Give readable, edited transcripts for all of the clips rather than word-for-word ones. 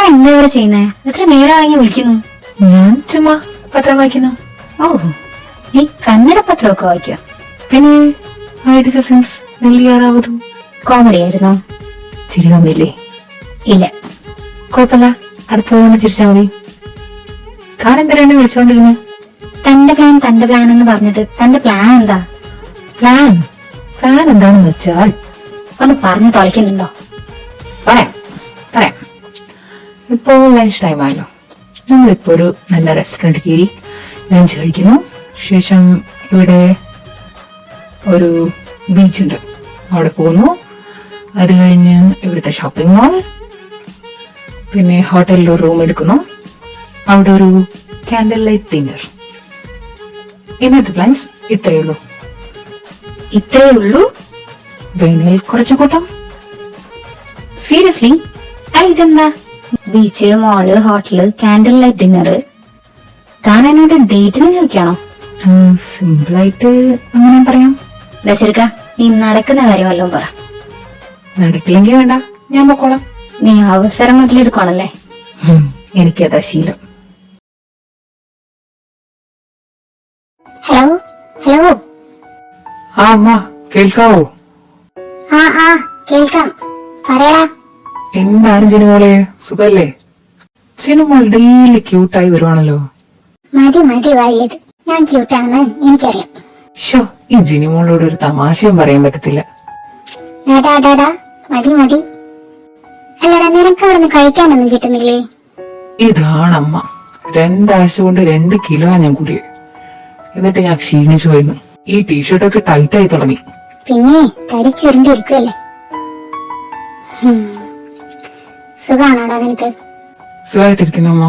എന്താ ഇവിടെ ചെയ്യുന്നേ? എത്ര നേരം വാങ്ങി വിളിക്കുന്നു? ഞാൻ ചുമ്മാ പത്രം വായിക്കുന്നു. ഓ, നീ കന്നഡ പത്രമൊക്കെ വായിക്കുക? പിന്നെ ഐഡി കസിൻസ് നെല്ലിയാറാവതു. കോമഡി ആയിരുന്നോ? ചിരി വന്നില്ലേ? ഇല്ല. കുഴപ്പമില്ല, അടുത്ത തവണ ചിരിച്ചാ മതി. താൻ എന്തിനാണ് വിളിച്ചോണ്ടിരുന്നത്? തന്റെ പ്ലാൻ എന്ന് പറഞ്ഞിട്ട് തന്റെ പ്ലാൻ എന്താ? പ്ലാൻ എന്താണെന്ന് വെച്ചാൽ ഒന്ന് പറഞ്ഞു തുളയ്ക്കുന്നുണ്ടോ? പറയാം. ഇപ്പോ ലഞ്ച് ടൈം ആയല്ലോ. നമ്മളിപ്പോ ഒരു നല്ല റെസ്റ്റോറന്റ് കയറി ലഞ്ച് കഴിക്കുന്നു. ശേഷം ഇവിടെ ഒരു ബീച്ചുണ്ട്, അവിടെ പോകുന്നു. അത് കഴിഞ്ഞ് ഇവിടുത്തെ ഷോപ്പിംഗ് മാൾ, പിന്നെ ഹോട്ടലിൽ ഒരു റൂം എടുക്കുന്നു. അവിടെ ഒരു കാൻഡിൽ ലൈറ്റ് ഡിന്നർ. ഇന്നത്തെ പ്ലാൻസ് ഇത്രയേ ഉള്ളൂ. ഇത്രയേ ഉള്ളൂ? വേണേൽ കുറച്ചു കൂട്ടം. സീരിയസ്ലി? ഇതെന്താ? ബീച്ച്, മോള്, ഹോട്ടല്, കാൻഡിൽ ലൈറ്റ് ഡിന്നർ. താൻ എന്നോട് ഡേറ്റിന് ചോദിക്കാണോ? സിമ്പിളായിട്ട് അങ്ങനെ പറയാം. ദശരക്ക, നീ നടക്കുന്ന കാര്യം വല്ലതും പറ. നടക്കില്ലെങ്കിൽ വേണ്ട, ഞാൻ പൊക്കോളാം. നീ അവസരം മുതലെടുക്കണല്ലേ? എനിക്കതാ ശീലം. ഹലോ. ആ അമ്മ, കേൾക്കാവോ? ആ കേൾക്കാം, പറയടാ. എന്താണ് ജിനുമോളെ, സുഖല്ലേ? ജിനുമോൾ ഡെയിലി ക്യൂട്ടായി വരുവാണല്ലോ. മതി വായത്. ഞാൻ ക്യൂട്ടാണെന്ന് എനിക്കറിയാം. ഷോ, ഈ ജിനുമോളോട് ഒരു തമാശയും പറയാൻ പറ്റത്തില്ല. മതി. അല്ലടാ, നിനക്ക് അവിടെ നിന്ന് കഴിക്കാനൊന്നും കിട്ടുന്നില്ലേ? ഇതാണമ്മ, 2 ആഴ്ച കൊണ്ട് 2 കിലോ ഞാൻ കൂടിയേ. എന്നിട്ട് ഞാൻ ക്ഷീണിച്ചു പോയിരുന്നു. ഈ ടീഷർട്ടൊക്കെ ടൈറ്റായി തുടങ്ങി. പിന്നെ തടിച്ചുരുണ്ടിരിക്കുമല്ലേ? സുഖാണോടാ നിനക്ക്? സുഖമായിട്ടിരിക്കുന്നു അമ്മ.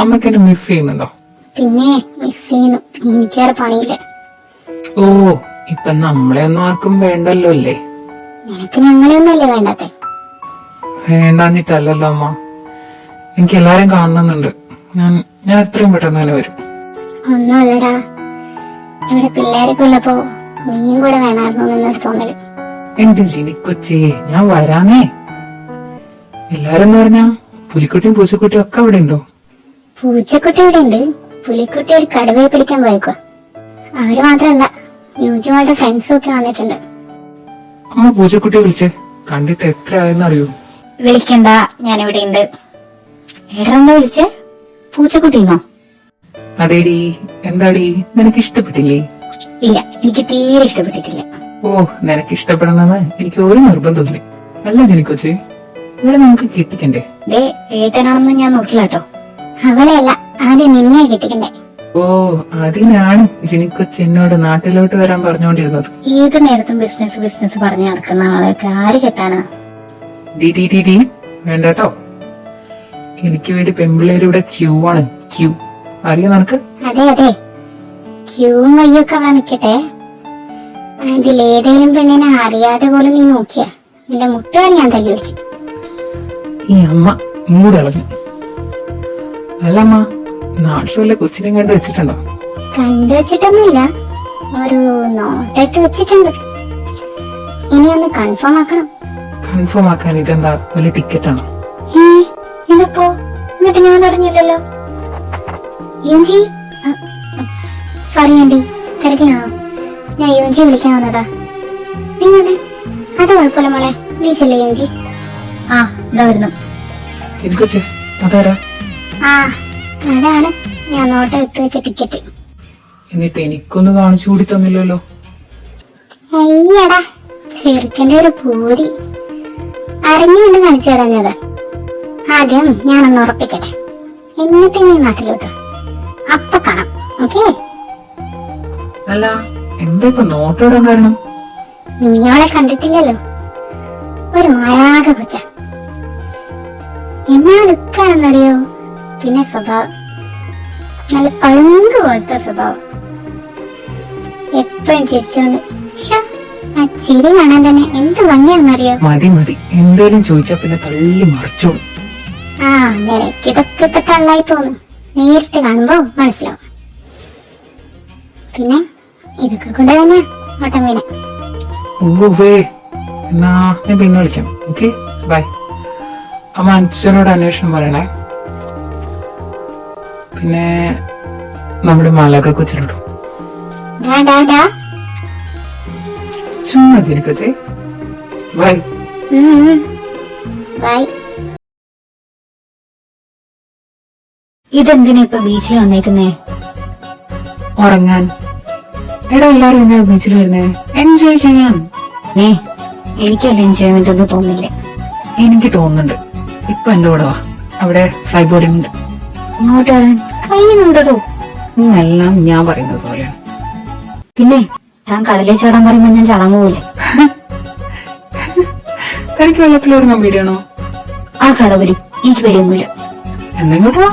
അമ്മക്ക് എന്നെ മിസ് ചെയ്യുന്നുണ്ടോ? പിന്നെ മിസ് ചെയ്യുന്നു. എനിക്ക് വേറെ പണിയില്ല. ഓ, ഇപ്പൊ നമ്മളെ ഒന്നും ആർക്കും വേണ്ടല്ലോ അല്ലേ? നിനക്ക് ഞങ്ങളെയൊന്നല്ലേ വേണ്ടാത്തെ? വേണ്ടാഞ്ഞിട്ടല്ലല്ലോ അമ്മ, എനിക്ക് എല്ലാരും കാണണമെന്നുണ്ട്. ഞാൻ എത്രയും പെട്ടെന്ന് തന്നെ വരും. ഒന്നുമല്ലടാ, ഇവിടെ പിള്ളേരൊക്കെ ഉള്ളപ്പോ നീയും കൂടെ വേണമായിരുന്നു എന്നൊരു തോന്നല്. എന്റെ ജിനിക്കൊച്ചേ, ഞാൻ വരാനേ. എല്ലാരും പറഞ്ഞാ പുലിക്കുട്ടിയും പൂച്ചക്കുട്ടിയും ഒക്കെ അവിടെ ഉണ്ടോ? പൂച്ചക്കുട്ടി ഇവിടെ ഉണ്ട്. പുലിക്കുട്ടി ഒരു കടുവയെ പിടിക്കാൻ പോയേക്കുക. അവര് മാത്രല്ല, മ്യൂജിയമായിട്ട് ഫ്രണ്ട്സും ഒക്കെ വന്നിട്ടുണ്ട്. അമ്മ പൂച്ചക്കുട്ടിയെ വിളിച്ചേ, കണ്ടിട്ട് എത്ര ആയെന്ന് അറിയൂ? വിളിക്കണ്ട, ഞാൻ ഇവിടെ ഉണ്ട്. എടാ വിളിച്ചേ? പൂച്ചക്കുട്ടിന്നോ? അതേടി. എന്താടി, നിനക്ക് ഇഷ്ടപ്പെട്ടില്ലേ? ഇല്ല, എനിക്ക് തീരെ ഇഷ്ടപ്പെട്ടിട്ടില്ല. ഓ, നിനക്ക് ഇഷ്ടപ്പെടണമെന്ന് എനിക്ക് ഒരു നിർബന്ധമില്ല. അല്ല ജിനിക്കൊച്ചേ, ഇവിടെ നമുക്ക് കിട്ടിക്കണ്ടേ? ഏട്ടനാണെന്ന് ഞാൻ നോക്കില്ല കേട്ടോ. അവളെയല്ല, ആദ്യം നിന്നെ കിട്ടിക്കണ്ടേ. ഓ, അതിനാണ് ജിനിക്കൊച്ചി എന്നോട് നാട്ടിലോട്ട് വരാൻ പറഞ്ഞുകൊണ്ടിരുന്നത്. ഏത് നേരത്തും ബിസിനസ് പറഞ്ഞു നടക്കുന്ന ആളെയൊക്കെ ആര് കെട്ടാനാ? ഡി വേണ്ടട്ടോ. എനിക്ക് വേണ്ടി പെമ്പിള്ളേരുടെ ക്യൂ ആണ്. ക്യൂ അറിയോ നിനക്ക്? അതെ, ക്യൂവും വയ്യൊക്കെ അവിടെ നിക്കട്ടെ. അതിലേതെങ്കിലും പെണ്ണിനെ അറിയാതെ പോലും നീ നോക്കിയ നിന്റെ മുട്ടുകാരി ഞാൻ തല്ലി പിടിക്കും. ഈ അമ്മ മൂടളഞ്ഞു. അല്ല അമ്മ, നാട്ടിൽ വല്ല കൊച്ചിനെ കണ്ടു വെച്ചിട്ടുണ്ടോ? കണ്ടുവച്ചിട്ടൊന്നുമില്ല, ഒരു നോട്ടിട്ട് വെച്ചിട്ടുണ്ട്. ഇനി ഒന്ന് കൺഫേം ആക്കണം. കൺഫേം ആക്കാൻ ഇതെന്താ, വല്ല ടിക്കറ്റാണോ? ഇതിപ്പോ എന്നിട്ട് ഞാൻ അറിഞ്ഞില്ലല്ലോ. യുഞ്ചി, സോറി ആന്റി, തിരക്കിലാണോ? ഞാൻ യുഞ്ചി വിളിക്കാൻ വന്നതാ. നീ വന്നേ. അത് കുഴപ്പമില്ല മോളെ, നീച്ചല്ലേ യുഞ്ചി? ഇതാ വരുന്നു. അതാരാ? അതാണ് ഞാൻ നോട്ട് ഇട്ട് വെച്ച ടിക്കറ്റ്. എന്നിട്ട് എനിക്കൊന്ന് കാണിച്ചു കൂടി തന്നില്ലല്ലോ. അയ്യടാ, ചെറുക്കന്റെ ഒരു പൂരി അറിഞ്ഞുകൊണ്ട് കാണിച്ചു തരാഞ്ഞതാ. ആദ്യം ഞാനൊന്ന് ഉറപ്പിക്കട്ടെ, എന്നിട്ട് നീ നാട്ടിലോട്ട്. അപ്പൊ കാണാം, ഓക്കേ? അല്ല, എന്താ ഇപ്പൊ നോട്ടോടാൻ കാരണം? നീ അവളെ കണ്ടിട്ടില്ലല്ലോ. ഒരു മായാക കൊച്ച. എന്നാ ലുക്കാണെന്നറിയോ? പിന്നെ സ്വഭാവം നല്ല പളുങ്ക് പോലത്തെ സ്വഭാവം. എപ്പോഴും ചിരിച്ചോണ്ട്. ആ ചിരി കാണാൻ തന്നെ എന്ത് ഭംഗിയാണെന്നറിയോ? മതി, എന്തേലും ചോദിച്ചാ പിന്നെ തള്ളി മറിച്ചോളൂ. നിനക്ക് ഇതൊക്കെ ഇപ്പൊ തള്ളായി തോന്നും, നേരിട്ട് കാണുമ്പോ മനസ്സിലാവും. പിന്നെ ഇതൊക്കെ കൊണ്ട് തന്നെ ഓട്ടം വീണ. എന്നാ ഞാൻ പിന്നെ വിളിക്കാം. Okay, bye. അമ്മ അച്ഛനോട് അന്വേഷണം പറയണേ. പിന്നെ നമ്മുടെ മാലക കൊച്ചിനോടും. ചുമ്മാ കൊച്ചേ. ബൈ. ബൈ. ഇതെന്തിനാ ഇപ്പൊ ബീച്ചിൽ വന്നേക്കുന്നേ? ഉറങ്ങാൻ. എടാ എല്ലാരും എന്നാ ബീച്ചിൽ വരുന്നേ? എൻജോയ് ചെയ്യാൻ. എനിക്കല്ല എൻജോയ്മെന്റ് ഒന്നും തോന്നില്ല. എനിക്ക് തോന്നുന്നുണ്ട്. ഇപ്പൊ എന്റെ കൂടെ വാ, അവിടെ ഫ്ലൈ ബോർഡിംഗ് ഉണ്ട്. ഇങ്ങോട്ട് വരാൻ കഴിയുന്നുണ്ടോ? എല്ലാം ഞാൻ പറയുന്നത് പോലെയാണ്. പിന്നെ താൻ കടലിൽ ചാടാൻ പറയുമ്പോ ഞാൻ ചടങ്ങ് പോലെ. തനിക്ക് വെള്ളത്തിൽ ഇറങ്ങാൻ പേടിയാണോ? ആ കടവലി എനിക്ക് പേടിയൊന്നുമില്ല. എന്തെങ്കിലും വാ.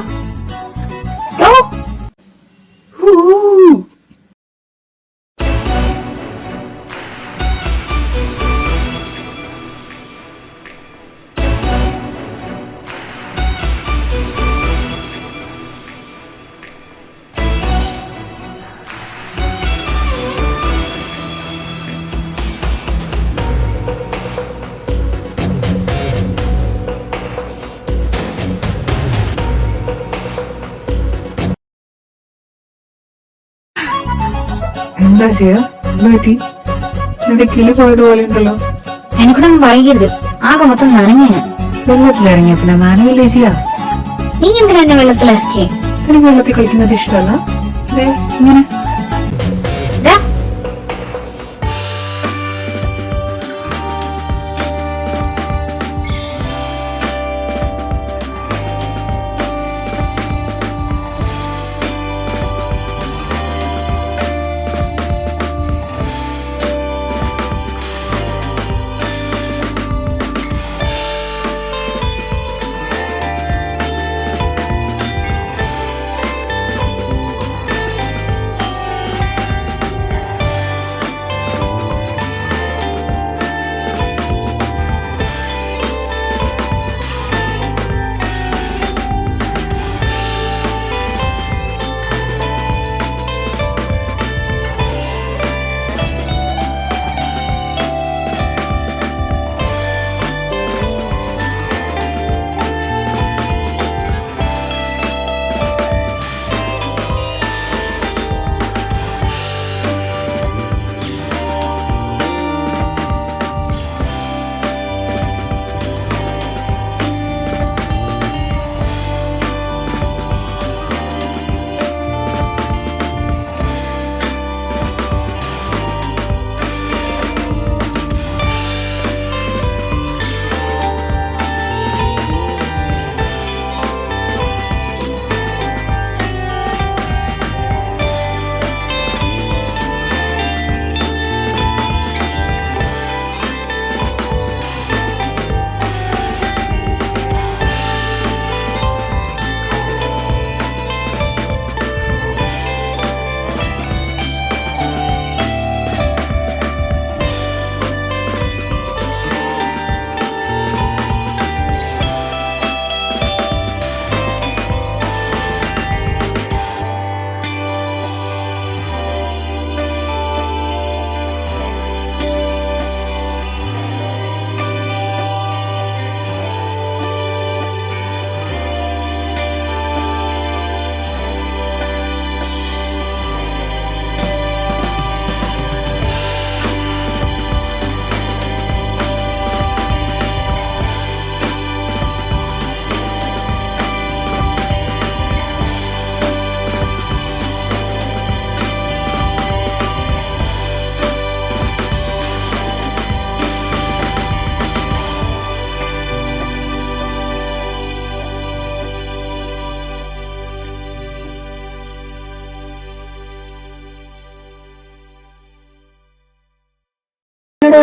എന്താ ചെയ്യാ? എന്താ പറ്റി? നിന്റെ കിളി പോയതുപോലെ ഉണ്ടല്ലോ. എനിക്കൂടെ പറയരുത്. ആകെ മൊത്തം നനഞ്ഞ. വെള്ളത്തിലിറങ്ങിയ പിന്നെ നനയില്ലേ ചെയ്യാ? നീ എന്തിനാ എന്നെ വെള്ളത്തിലിറക്കിയേ? എനിക്ക് വെള്ളത്തിൽ കളിക്കുന്നത് ഇഷ്ടമല്ല. ഇങ്ങനെ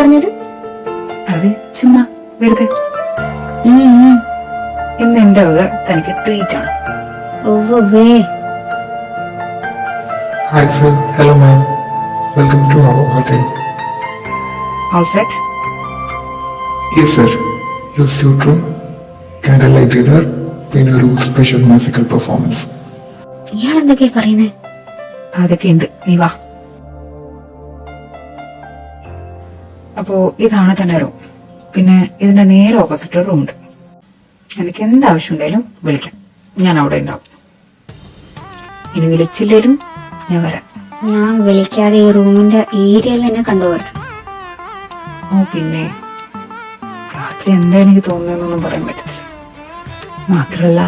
പറഞ്ഞത് അത് ചുമ്മാ വെറുതെ. ഇന്ന് എന്റെ വക തനിക്ക് ട്രീറ്റ് ആണ്. Hi sir, hello ma'am. Welcome to our hotel. All set? Yes sir, your suite room, candlelight dinner, പിന്നെ ഒരു special musical performance. ഇയാൾ എന്തൊക്കെയാ പറയുന്നേ? അതൊക്കെ ഉണ്ട്, നീ വാ. അപ്പോ ഇതാണ് തന്നെ റൂം. പിന്നെ ഇതിന്റെ നേരെ ഓപ്പോസിറ്റ് റൂം ഉണ്ട്. എനിക്ക് എന്താവശ്യം ഉണ്ടെങ്കിലും വിളിക്കാം, ഞാൻ അവിടെ ഉണ്ടാവും. ഇനി വിളിച്ചില്ലേലും ഞാൻ വരാം. ഞാൻ വിളിക്കാതെ ഈ റൂമിന്റെ ഏരിയയിൽ തന്നെ കണ്ടുപോകരുത്. ഓ പിന്നെ രാത്രി എന്താ എനിക്ക് തോന്നുന്നതെന്നൊന്നും പറയാൻ പറ്റത്തില്ല. മാത്രല്ല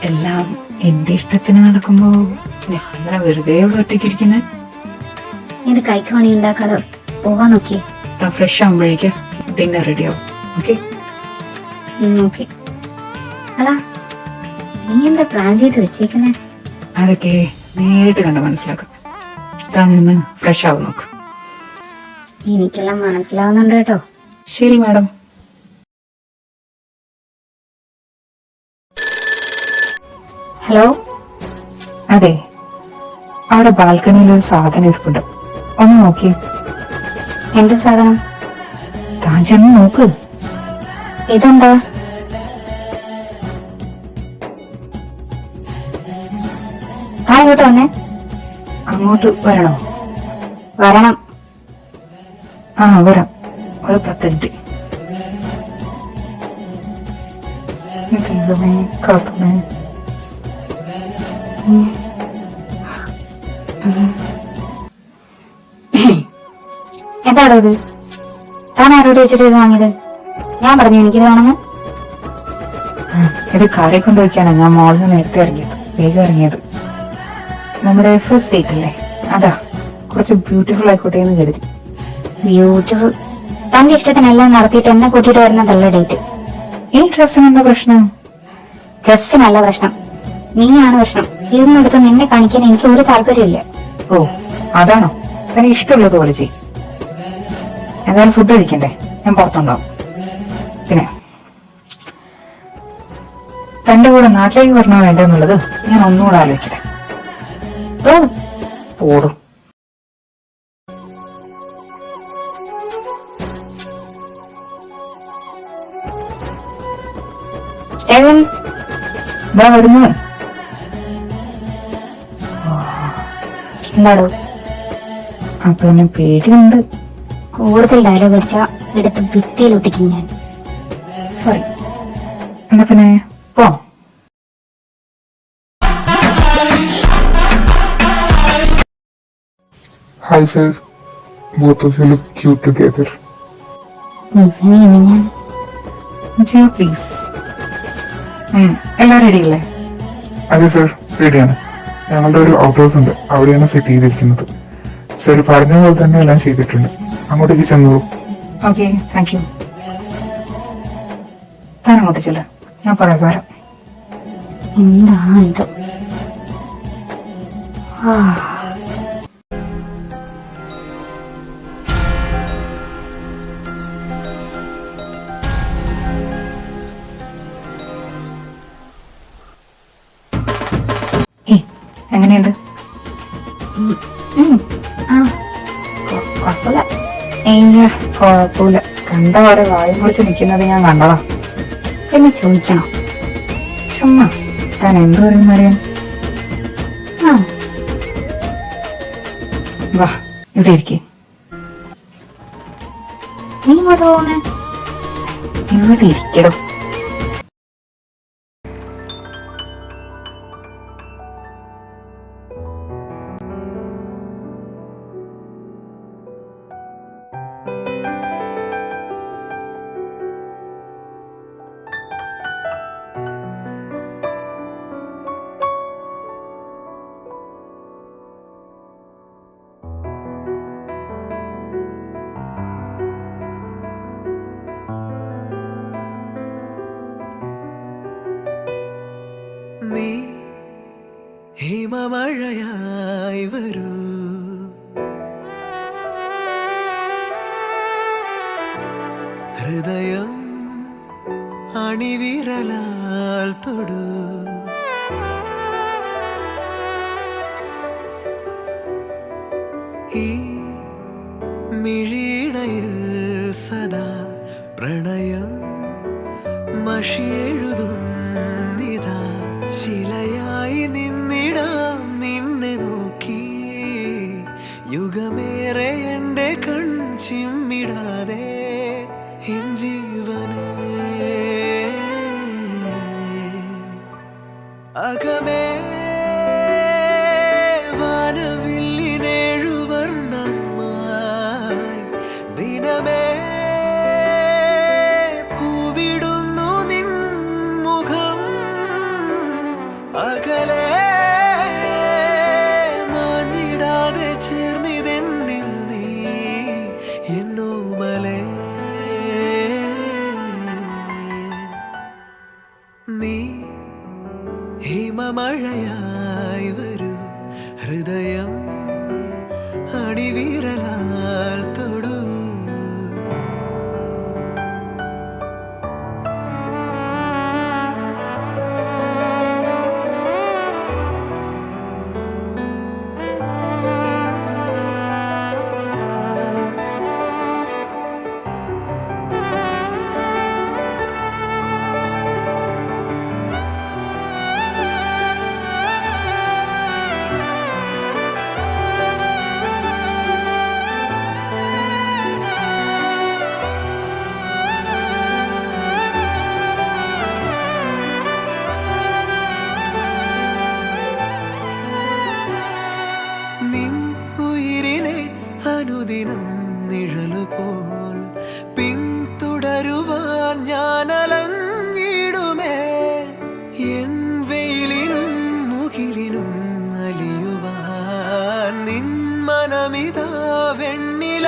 എല്ലാം എന്റെ ഇഷ്ടത്തിന് നടക്കുമ്പോ ഞാൻ അങ്ങനെ വെറുതെ ഇവിടെ ഒറ്റയ്ക്കിരിക്കുന്നേ. എന്റെ കൈക്ക് പണി ഉണ്ടാക്കാതെ പോകാൻ നോക്കിയേ. ഫ്രഷ് ആകുമ്പോഴേക്ക് ഡിന്നർ റെഡി ആവും. Okay okay. അല്ല, നീ എന്താ പ്ലാൻ ചെയ്ത് വെച്ചേക്കുന്നേ? അതൊക്കെ നേരിട്ട് കണ്ട് മനസ്സിലാക്കാം. നിന്ന് ഫ്രഷ് ആവും നോക്ക്. എനിക്കെല്ലാം മനസ്സിലാവുന്നുണ്ട് കേട്ടോ. ശരി മാഡം. ഹലോ. അതെ, അവിടെ ബാൽക്കണിയിൽ ഒരു സാധനം ഇരിപ്പുണ്ട്, ഒന്ന് നോക്കിയേ. എന്ത് സാധനം? താൻ ചെന്ന് നോക്ക്. ഇതെന്താ? ആ ഇങ്ങോട്ട് വന്നേ. അങ്ങോട്ട് വരണോ? വരണം. ആ വരാം, ഒരു 10 മിനിറ്റ്. ദൈവമേ കാത്തുമേ. എന്താണോ ഇത്? താൻ ആരോട് വെച്ചിട്ട് ഇത് വാങ്ങിയത്? ഞാൻ പറഞ്ഞു എനിക്കിത് വേണമെന്ന്. ഇത് കാറെ കൊണ്ടുപോയിക്കാണ് ഞാൻ മോളിൽ നിന്ന് നേരത്തെ ഇറങ്ങിയത്, വേഗം ഇറങ്ങിയത്. നമ്മുടെ ഫസ്റ്റ് ഡേറ്റ് അല്ലേ, അതാ കുറച്ച് ബ്യൂട്ടിഫുൾ ആയിക്കോട്ടെ എന്ന് കരുതി. ബ്യൂട്ടിഫുൾ? തന്റെ ഇഷ്ടത്തിനെല്ലാം നടത്തിയിട്ട് എന്നെ കൂട്ടിയിട്ട് വരുന്നതല്ല ഡേറ്റ്. ഈ ഡ്രസ്സിന് എന്താ പ്രശ്നം? ഡ്രസ്സിനല്ല പ്രശ്നം, നീയാണ് പ്രശ്നം. ഇതൊന്നും എടുത്ത് നിന്നെ കാണിക്കാൻ എനിക്ക് ഒരു താല്പര്യമില്ല. ഓ അതാണോ? തനിക്ക് ഇഷ്ടമുള്ളത് പോലെ ചെയ്യും. എന്തായാലും ഫുഡ് കഴിക്കണ്ടേ, ഞാൻ പുറത്തുണ്ടാവും. പിന്നെ തന്റെ കൂടെ നാട്ടിലേക്ക് വരണോ വേണ്ടെന്നുള്ളത് ഞാൻ ഒന്നുകൂടെ ആലോചിക്കട്ടെ. ഓടും. ഇതാ വരുന്നു. എന്താടോ? അപ്പൊ എന്നെ പേടിയുണ്ട്. കൂടുതൽ ഡയലോഗ് അടിച്ചാ എടുത്ത് ഭിത്തിയിലൊട്ടിക്കും ഞാൻ. സോറി. എന്നാ പിന്നെ പോ. Hi sir, both of you look cute together. ഞാൻ ജിയോ പ്ലീസ്. എല്ലാം റെഡിയല്ലേ? അതെ സർ, റെഡിയാണ്. ഞങ്ങളുടെ ഒരു ഔട്ട് ഹൗസ് ഉണ്ട്, അവിടെയാണ് സെറ്റ് ചെയ്തിരിക്കുന്നത്. സർ പറഞ്ഞ പോലെ തന്നെ എല്ലാം ചെയ്തിട്ടുണ്ട്. അങ്ങോട്ടേക്ക് ചെന്നോളൂ. Okay, thank you. താൻ അങ്ങോട്ട് ചെല്ല, ഞാൻ പറയാം വരാം. എന്താണോ എന്തോ. എങ്ങനെയുണ്ട്? കുഴപ്പമില്ല. കുഴപ്പമില്ല. കണ്ടപാടെ വായും പൊളിച്ച് നിൽക്കുന്നത് ഞാൻ കണ്ടതാ. പിന്നെ ചോദിക്കണം. ചുമ്മാ താൻ എന്ത് പറയുന്ന അറിയാൻ. വാ ഇവിടെ ഇരിക്കേ. നീ ഇങ്ങോട്ട് പോണേ? ഇവിടെ ഇരിക്കടോ. നീ ഹിമമഴയായി വരൂ, ഹൃദയം അണിവിരലാൽ തൊടൂ, ഈ മിഴിയിടയിൽ സദാ പ്രണയം മഷിയെഴുതും നിതാ, ശിലയായി നിന്നിടാം നിന്നെ നോക്കി, യുഗമേറെ എൻ്റെ കൺ ചിമ്മിടാതെ എൻ ജീവനേ. ദിനമേ പൂവിടുന്നു നിൻ മുഖം അകലെ മാഞ്ഞിടാതെ ചേർന്നിതെന്നിൽ നീ എന്നോമലേ നീ ഹിമമഴയായി വരൂ ഹൃദയം അണിവിരലാൽ തൊടൂ നിൻ ഉയിരിനെ അനുദിനം നിഴലുപോൽ പിന്തുടരുവാൻ ഞാൻ അലഞ്ഞിടുമേ എൻ വെയിലിനും മുകിലിനും അലിയുവാൻ നിൻ മനമിതാ വെണ്ണിലാവാനമായി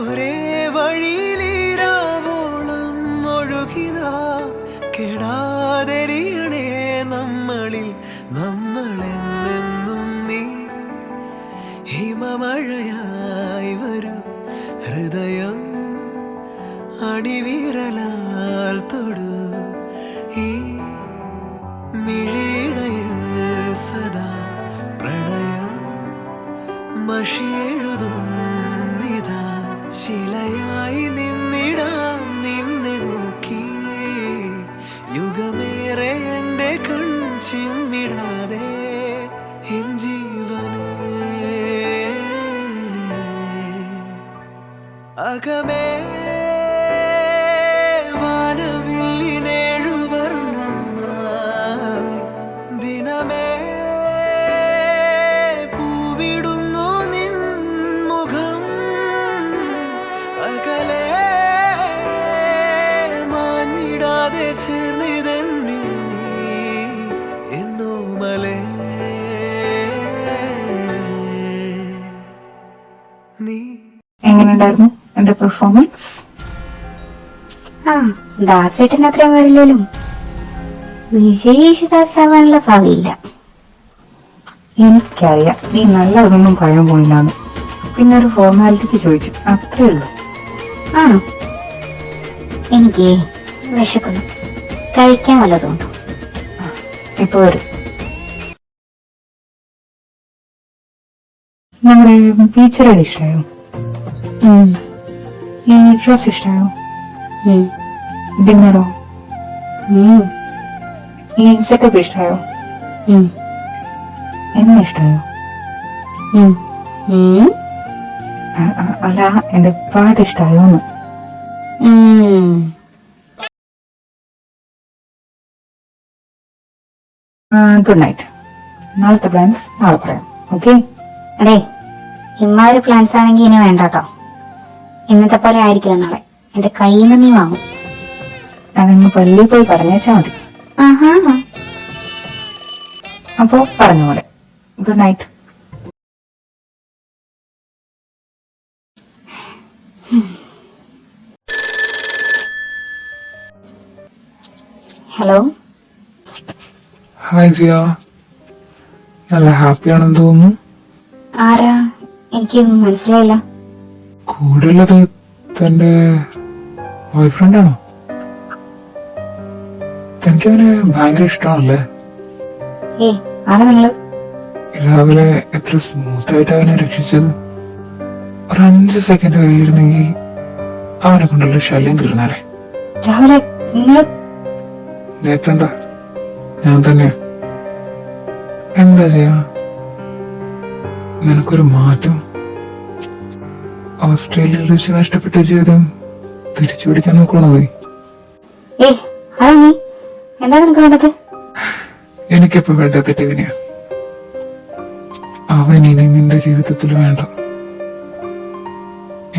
ഒരേ വഴിയിലിരാവോളം ഒഴുകിനാം കെടാതെരിയണേ നമ്മളിൽ നമ്മളെന്നെന്നും നീ ഹിമമഴയായി വരൂ ഹൃദയം അണിവിരലാൽ തൊടൂ ഈ മിഴിയിടയിൽ സദാ പ്രണയം മഷിയെഴുതും നിതാ ശിലയായി നിന്നിടാം നിന്നെ നോക്കി യുഗമേറെ എൻ്റെ കൺ ചിമ്മിടാതെ എൻ ജീവനേ അകമേ വാനവില്ലിനേഴു വർണ്ണമായി ദിനമേ പൂവിടുന്നു നിൻ മുഖം അകലെ മാഞ്ഞിടാതെ ചേർന്നിതെന്നിൽ നീ എന്നോമലേ നീ എങ്ങനെയുണ്ടായിരുന്നു എന്റെ പെർഫോമൻസ്? ആ ദാസേട്ടൻ അത്രയും വരില്ലേലും വിജയ് യേശുദാസ് ആവാനുള്ള ഭാവിയില്ല. എനിക്കറിയാം നീ നല്ലതൊന്നും പറയാൻ പോയില്ലാന്ന്. പിന്നെ ഒരു ഫോർമാലിറ്റിക്ക് ചോദിച്ചു, അത്രേ ഉള്ളൂ. ആണോ? എനിക്ക് വിശക്കുന്നു, കഴിക്കാൻ വല്ലതുണ്ടോ? ഇപ്പൊ വരും. നമ്മുടെ ബീച്ചറേഡ് ഇഷ്ടായോ? ഈ ഡ്രസ് ഇഷ്ടായോ? ഡിന്നറോ? ഈ സെറ്റപ്പ് ഇഷ്ടായോ? എന്നെ ഇഷ്ടായോ? അല്ല, എന്റെ പാട്ട് ഇഷ്ടായോ എന്ന്. Good night. നാളത്തെ പ്ലാൻസ് നാളെ പറയാം. ഓക്കെ? അതെ, ഇമ്മാതിരി പ്ലാൻസ് ആണെങ്കിൽ ഇനി വേണ്ട കേട്ടോ. ഇന്നത്തെ പോലെ ആയിരിക്കില്ല നാളെ. എന്റെ കയ്യിൽ നിന്ന് നീ വാങ്ങും. അതങ്ങ് പള്ളിയിൽ പോയി പറഞ്ഞേച്ചാ മതി. ആഹാ. അപ്പോ പറഞ്ഞ പോലെ good night. Hello. Hi Jiya, നല്ല ഹാപ്പിയാണെന്ന് തോന്നുന്നു. ആരാ? എനിക്ക് മനസ്സിലായില്ല. കൂടെയുള്ളത് തന്റെ ബോയ് ഫ്രണ്ടാണോ? തനിക്കവനെ ഭയങ്കര ഇഷ്ടമാണല്ലേ? ആരാ നിങ്ങള്? രാവിലെ എത്ര സ്മൂത്തായിട്ട് അവനെ രക്ഷിച്ചത്. ഒരു 5 സെക്കൻഡ് കഴിയിരുന്നെങ്കിൽ അവനെ കൊണ്ടുള്ള ശല്യം തീർന്നാരെ. രാവിലെ നിങ്ങള്? ഞെട്ടണ്ട, ഞാൻ തന്നെയാ. എന്താ ചെയ്യാ, നിനക്കൊരു മാറ്റം. ഓസ്ട്രേലിയയിൽ വെച്ച് നഷ്ടപ്പെട്ട ജീവിതം തിരിച്ചു പിടിക്കാൻ നോക്കണോ നീ? ആരാ നീ? എന്താ നിനക്ക് വേണ്ടത്? എനിക്കിപ്പോ വേണ്ടത് ടിവിനെയാ. അവൻ ഇനി നിന്റെ ജീവിതത്തിൽ വേണ്ട.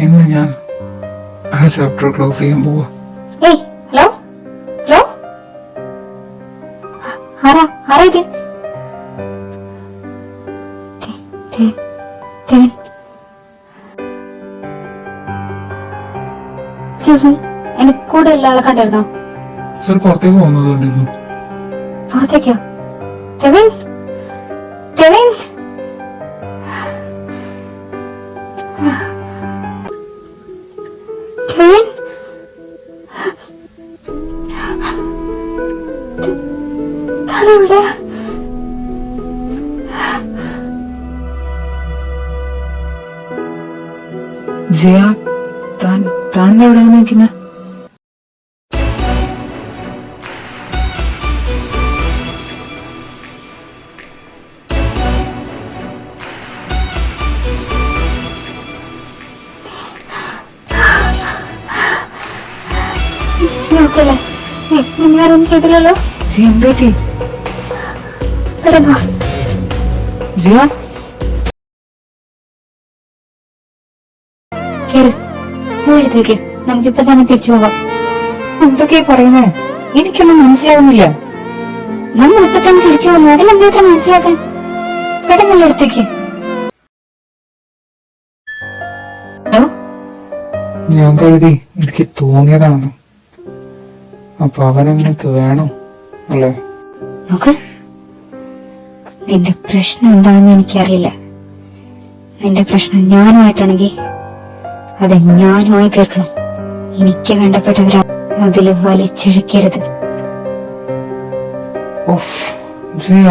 ഇന്ന് ഞാൻ ആ ചാപ്റ്റർ ക്ലോസ് ചെയ്യാൻ പോവാ. ഏയ് ഹലോ ഹലോ, ആരാ ആരാ ഇത്? എക്സ്ക്യൂസ് മീ, എന്റെ കൂടെ ഉള്ള ആളെ കണ്ടിരുന്നോ? സർ പുറത്തേക്ക് പോകുന്നത് കണ്ടിരുന്നു. പുറത്തേക്കോ? ടെവിൻ ടെവിൻ ടെവിൻ താനെവിടെ? ജയ, താൻ എവിടെ നിൽക്കുന്ന? നോക്കല്ലേ, നിങ്ങളൊന്നും ചെയ്തില്ലല്ലോ. ജയ എന്തേറ്റി? പെട്ടെന്ന് വാ. ജയ കേറ്, വീട്ടിലേക്ക് നമുക്കിപ്പോ തന്നെ തിരിച്ചു പോവാം. എന്തൊക്കെയാ പറയുന്നേ? എനിക്കൊന്നും മനസ്സിലാവുന്നില്ല. നമ്മൾ ഇപ്പൊ തന്നെ തിരിച്ചു വന്നു, അതിലെന്താ ഇത്ര മനസ്സിലാക്കാൻ? പെട്ടെന്നുള്ള അടുത്തേക്ക്. ഹലോ, ഞാൻ കരുതി എനിക്ക് തോന്നിയതാണെന്ന്. അപ്പൊ അവനങ്ങനെയൊക്കെ വേണം അല്ലേ? നോക്ക്, നിന്റെ പ്രശ്നം എന്താണെന്ന് എനിക്കറിയില്ല. നിന്റെ പ്രശ്നം ഞാനുമായിട്ടാണെങ്കിൽ അത് ഞാനുമായി തീർക്കണം. എനിക്ക് വേണ്ടപ്പെട്ടവരാ അതില് വലിച്ചിഴക്കരുത്. ഓഫ് ജയ,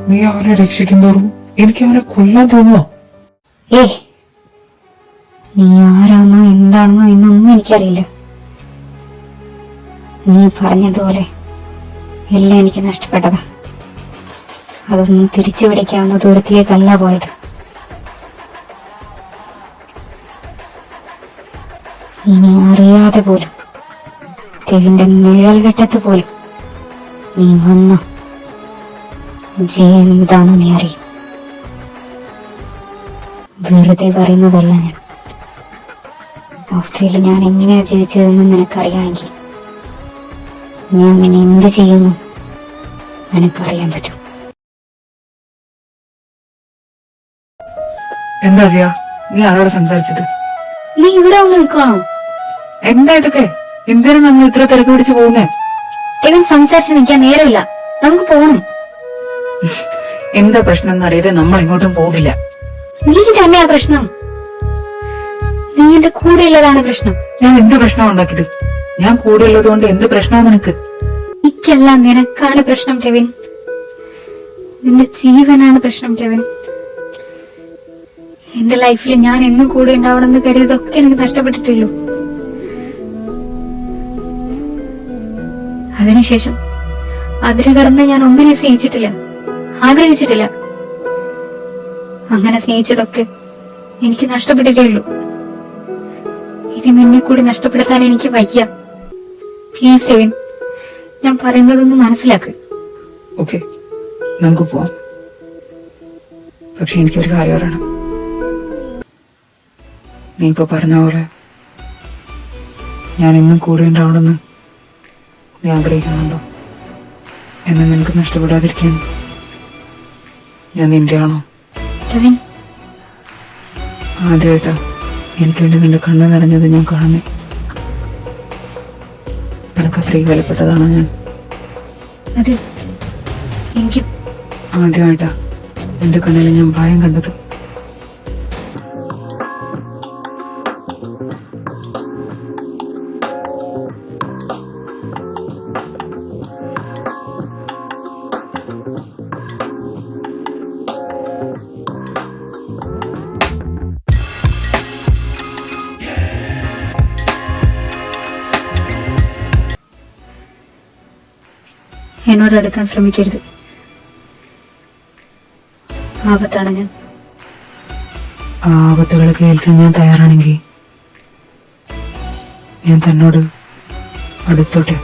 നീ അവനെ രക്ഷിക്കും തോറും എനിക്ക് അവനെ കൊല്ലാൻ തോന്നുക. ഏയ്, നീ ആരാന്നോ എന്താണെന്നോ എന്നൊന്നും എനിക്കറിയില്ല. നീ പറഞ്ഞതുപോലെ എല്ലാം എനിക്ക് നഷ്ടപ്പെട്ടതാ. അതൊന്നും തിരിച്ചു പിടിക്കാവുന്ന ദൂരത്തിലേക്കല്ല പോയത്. ഇനി അറിയാതെ പോലും, ടെവിന്റെ നിഴൽ വെട്ടത്ത് പോലും നീ വന്നോ, ജയ എന്താണെന്ന് നീ അറിയും. വെറുതെ പറയുന്നതല്ല ഞാൻ. ഓസ്ട്രേലിയ ഞാൻ എങ്ങനെയാ ജീവിച്ചതെന്ന് നിനക്കറിയാമെങ്കിൽ ഞാൻ നിന്നെ എന്ത് ചെയ്യുന്നു നിനക്കറിയാൻ പറ്റും. എന്താ ജയ, നീ ആരോട് സംസാരിച്ചത്? നീ ഇവിടെ വന്ന് നിൽക്കണോ? എന്താ ഇതൊക്കെ? എന്തിനാ നമ്മൾ ഇത്ര തിരക്ക് പിടിച്ചു പോകുന്നേ? ഇവൻ സംസാരിച്ച് നിൽക്കാൻ നേരമില്ല, നമുക്ക് പോകണം. എന്താ പ്രശ്നം എന്നറിയാതെ നമ്മൾ എങ്ങോട്ടും പോകുന്നില്ല. നീ തന്നെയാ പ്രശ്നം. നീ എന്റെ കൂടെ ഉള്ളതാണ് പ്രശ്നം. ഞാൻ എന്ത് പ്രശ്നമാണ് ഉണ്ടാക്കിയത്? ഞാൻ കൂടെ ഉള്ളത് കൊണ്ട് എന്ത് പ്രശ്നമാണ് നിനക്ക്? എനിക്കല്ല, നിനക്കാണ് പ്രശ്നം ടെവിൻ. നിന്റെ ജീവനാണ് പ്രശ്നം ടെവിൻ. എന്റെ ലൈഫിൽ ഞാൻ എന്നും കൂടെ ഉണ്ടാവണമെന്ന് കരുതൊക്കെ എനിക്ക് നഷ്ടപ്പെട്ടിട്ടുള്ളൂ. അതിനുശേഷം അതിന് കടന്ന് ഞാൻ ഒന്നിനെ സ്നേഹിച്ചിട്ടില്ല, ആഗ്രഹിച്ചിട്ടില്ല. അങ്ങനെ സ്നേഹിച്ചതൊക്കെ എനിക്ക് നഷ്ടപ്പെട്ടിട്ടേ ഉള്ളൂ. ഇനി നിന്നെ കൂടി നഷ്ടപ്പെടുത്താൻ എനിക്ക് വയ്യ. പ്ലീസ് ടെവിൻ, ഞാൻ പറയുന്നതൊന്ന് മനസ്സിലാക്ക്. ഓക്കെ, നമുക്ക് പോവാം. പക്ഷെ എനിക്കൊരു കാര്യം അറിയണം. നീ ഇപ്പൊ പറഞ്ഞ പോലെ ഞാൻ ഇന്നും കൂടെ ഉണ്ടാവണമെന്ന് നീ ആഗ്രഹിക്കുന്നുണ്ടോ? എന്നെ നിനക്ക് നഷ്ടപ്പെടാതിരിക്കാൻ ഞാൻ നിന്റെ ആണോ? ടെവിൻ, ആദ്യമായിട്ടാ എനിക്ക് വേണ്ടി നിന്റെ കണ്ണ് നിറഞ്ഞത് ഞാൻ കാണുന്നേ. നിനക്ക് അത്രയും വിലപ്പെട്ടതാണോ ഞാൻ? അത് എനിക്ക് ആദ്യമായിട്ടാ എന്റെ കണ്ണിൽ ഞാൻ ഭയം കണ്ടത്. എന്നോട് അടുക്കാൻ ശ്രമിക്കരുത്. ആപത്താണ് ഞാൻ. ആ ആപത്തുകളൊക്കെ ഏൽക്കാൻ ഞാൻ തയ്യാറാണെങ്കിൽ ഞാൻ തന്നോട് അടുത്തോട്ടെ.